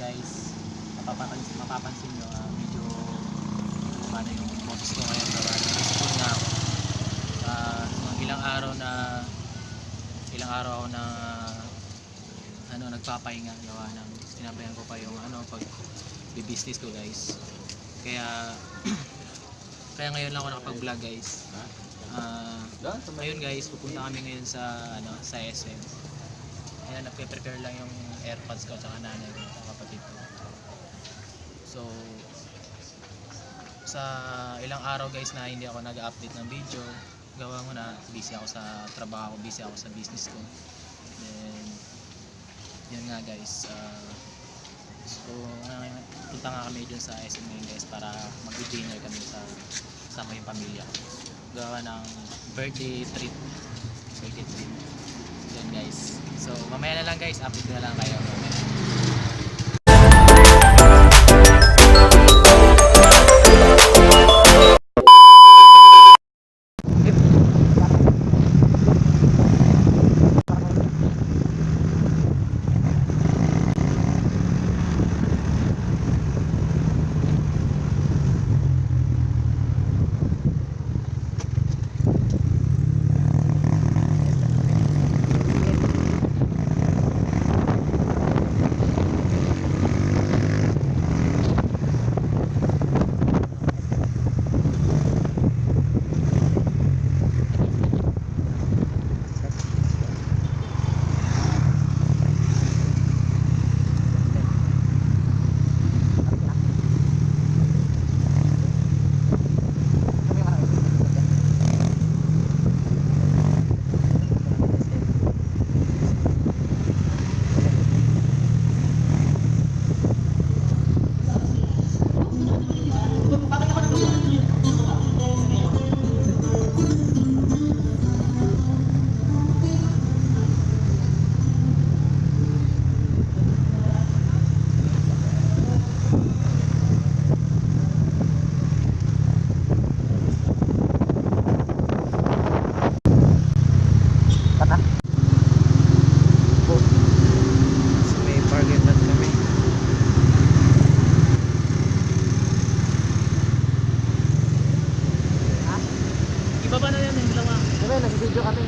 guys, mapapansin nyo, medyo ano yung boses ko ngayon, gawa na school na ako. Ilang araw ako na nagpapahinga, gawa ng sinabayan ko pa yung pag business ko guys. Kaya ngayon lang ako nakapag vlog guys. Ngayon guys, pupunta kami ngayon sa SM. Ayan, nagpe-prepare lang yung airpods ko at saka nanay ko at kapatid ko. So sa ilang araw guys na hindi ako nag-update ng video, gawa mo na busy ako sa trabaho, busy ako sa business ko. Then yun nga guys, so punta nga kami dun sa SM ngayon guys para mag-dinner kami sama yung pamilya ko. Gawa ng birthday treat yun guys. So mamaya na lang guys, update ko na lang kayo mamaya. Ibaba na yan yung dalawa. Diba, nag-video kami.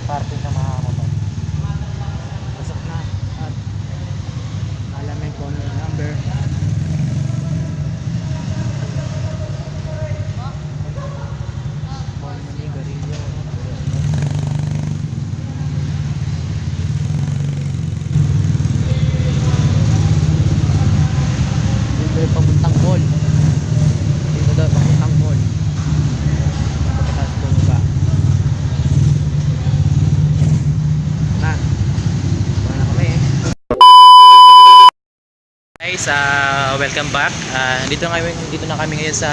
parking ng mga motor. Pasok na at alamin ko ano yung number. Dito papuntang mall. Dito daw papuntang mall. Pagkatas ko ba? Na. Wala na kami eh. Guys, welcome back. Dito na kami ngayon sa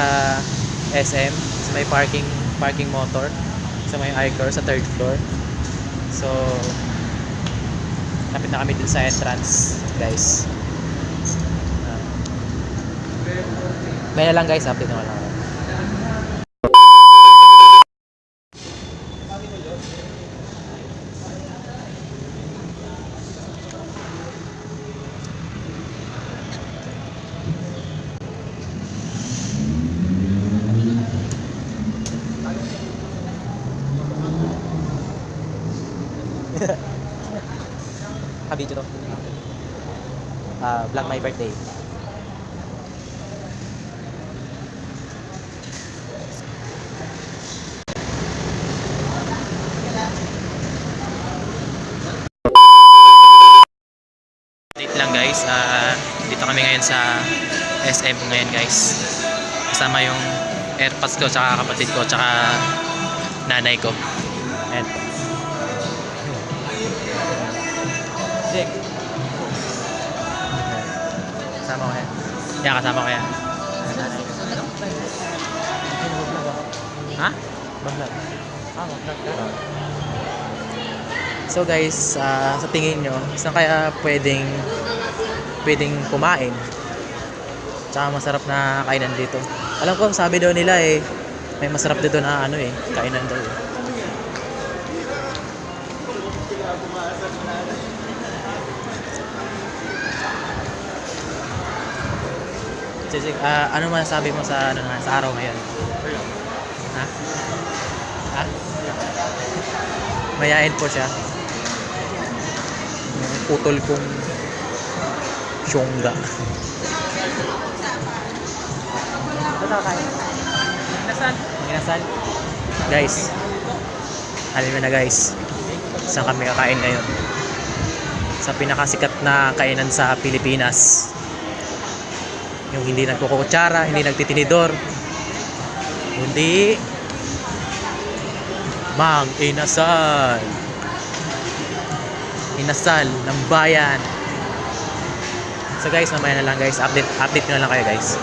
SM, sa may parking motor, sa may iCar sa 3rd floor. So, lapit na kami dun sa entrance, guys. May na lang guys, update naman lang. Kabidyo to. Vlog my birthday. Update lang guys. Dito kami ngayon sa SM ngayon guys. Kasama yung AirPods ko, tsaka kapatid ko, tsaka nanay ko. Ayan. Jake. Kasama ko yan. Yan, kasama ko yan. Ha? Mag-vlog. Mag-vlog ka? So guys, sa tingin nyo, saan kaya pwedeng kumain? Tsaka masarap na kainan dito. Alam ko, sabi daw nila eh, may masarap dito na kainan daw eh. Ano masasabi mo sa sa araw ngayon? Ha? Ha? Mayain po siya. Yung putol kong syongga. Ito kain. Ginasal. Guys. Alam mo na guys. Saan kami kakain ngayon? Sa pinakasikat na kainan sa Pilipinas. Yung hindi nagkukutsara, hindi nagtitinidor, kundi mag-inasal. Inasal ng bayan. So guys, mamaya na lang guys. Update na lang kayo guys.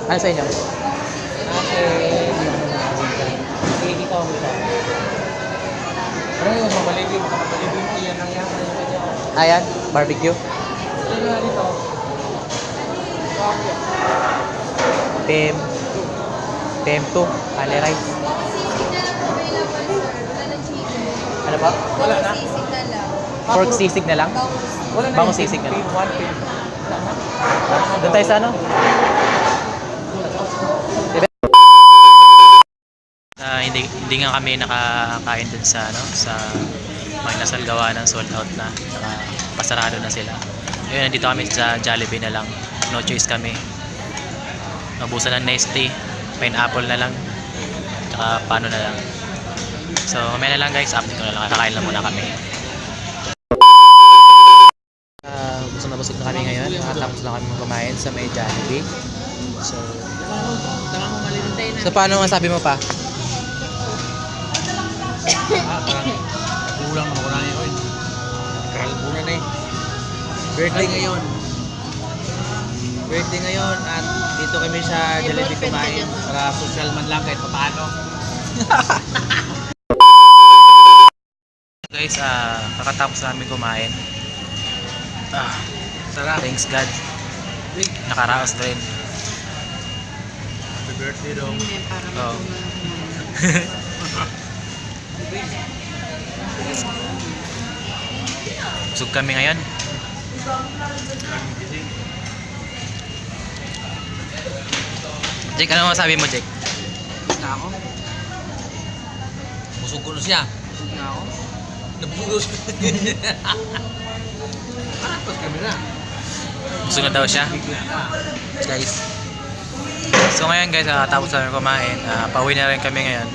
Ano sa inyo? Okay, dito ako siya. Pero yung mabaligi mo, yan ang yan. Ayan, barbecue. PM2, kali rice. Ano ba? Wala na. Pork sisig na lang? Bango sisig na lang. Doon tayo sa ano? Hindi nga kami nakakain dun sa Magnasal gawa ng sold out na, pasarado na sila. Ngayon nandito kami sa Jollibee na lang. No choice kami. Nabusan ng Nestle, pineapple na lang, tsaka paano na lang. So mamaya na lang guys, update ko na lang. Kakain lang muna kami. Busog na busog na kami ngayon. Nakatapos lang kami kumain sa may Jollibee. So paano masabi mo pa? Kulang na wala niya yun. Kalbunan na eh. Birthday ngayon at dito kami sa Jollibee kumain para social man lang kahit paano. Guys, kakatapos namin kumain. Sarap. Thanks God. Nakaraos rin. Happy birthday dong. Oh. Busog kami ngayon. Jake, ano masabi mo, Jake? na ako. Busog ko na siya. Busog na ako. Nabusog siya. Tapos kami na. Busog na daw siya. Guys. So ngayon guys, tapos na kumain. Pauwi na rin kami ngayon.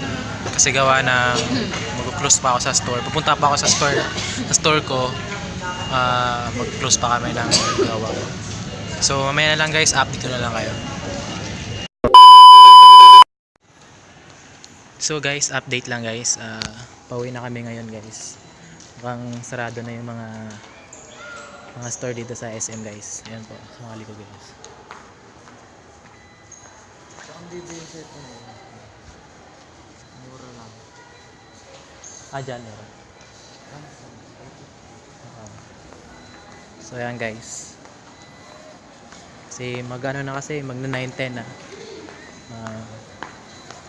Kasi gawa na mag-close pa ako sa store. Pupunta pa ako sa store ko. Mag-close pa kami ng gawa ko. So mamaya na lang guys, update ko na lang kayo. So guys, update lang guys. Pauwi na kami ngayon guys. Mukhang sarado na yung mga store dito sa SM guys. Ayan po, sa mga likod guys. Ang bibili ito. Mura lang. Dyan meron. So ayan guys. Kasi magano na kasi, magna 9:10 na.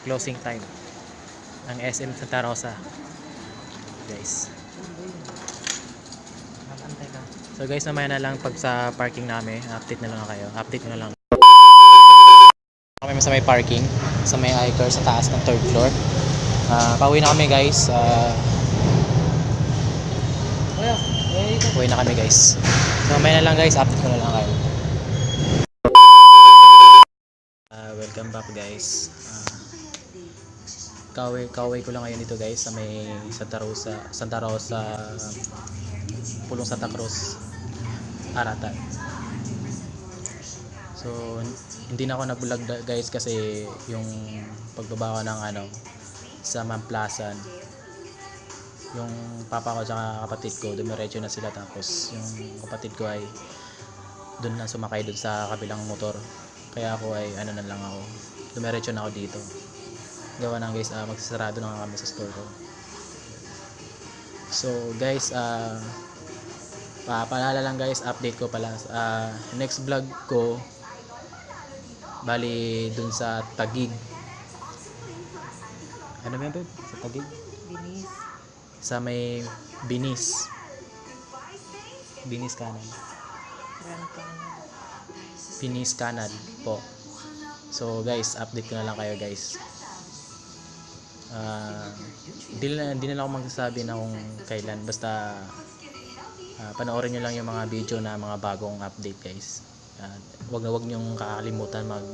Closing time ng SM Santa Rosa. Guys. Antay ka. So guys, mamaya na lang pag sa parking namin, update na lang kayo. Update ko na lang. Kami sa may parking, sa may iCar sa taas ng 3rd floor. Pauwi na kami guys. Pauwi na kami guys. So mamaya na lang guys, update ko na lang kayo. Welcome back guys. Kaway ko lang ngayon dito guys sa may Santa Rosa Pulong Santa Cruz Aratan. So hindi na ako nag-vlog guys kasi yung pagbaba ko ng sa Mamplasan, yung papa ko at kapatid ko dumiretso na sila, tapos yung kapatid ko ay doon na sumakay doon sa kabilang motor, kaya ako ay na lang ako, dumiretso na ako dito. Gawa na guys, magsasarado na kami sa store ko. So guys, paalala lang guys, update ko pala, next vlog ko bali dun sa Taguig. Ano ba yun, babe? Sa Taguig? Binis. Sa may Binis Kanan. Binis Kanan po. So guys, update ko na lang kayo guys. Hindi na lang ako magsasabi na kung kailan, basta panoorin nyo lang yung mga video na mga bagong update guys. Wag nyong kakalimutan mag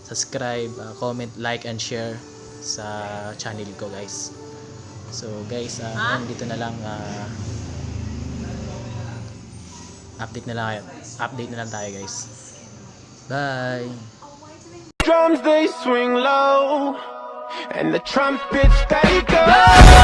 subscribe, comment, like and share sa channel ko guys. So guys, dito na lang, update na lang tayo guys. Bye. Drums they swing low and the trumpets they go.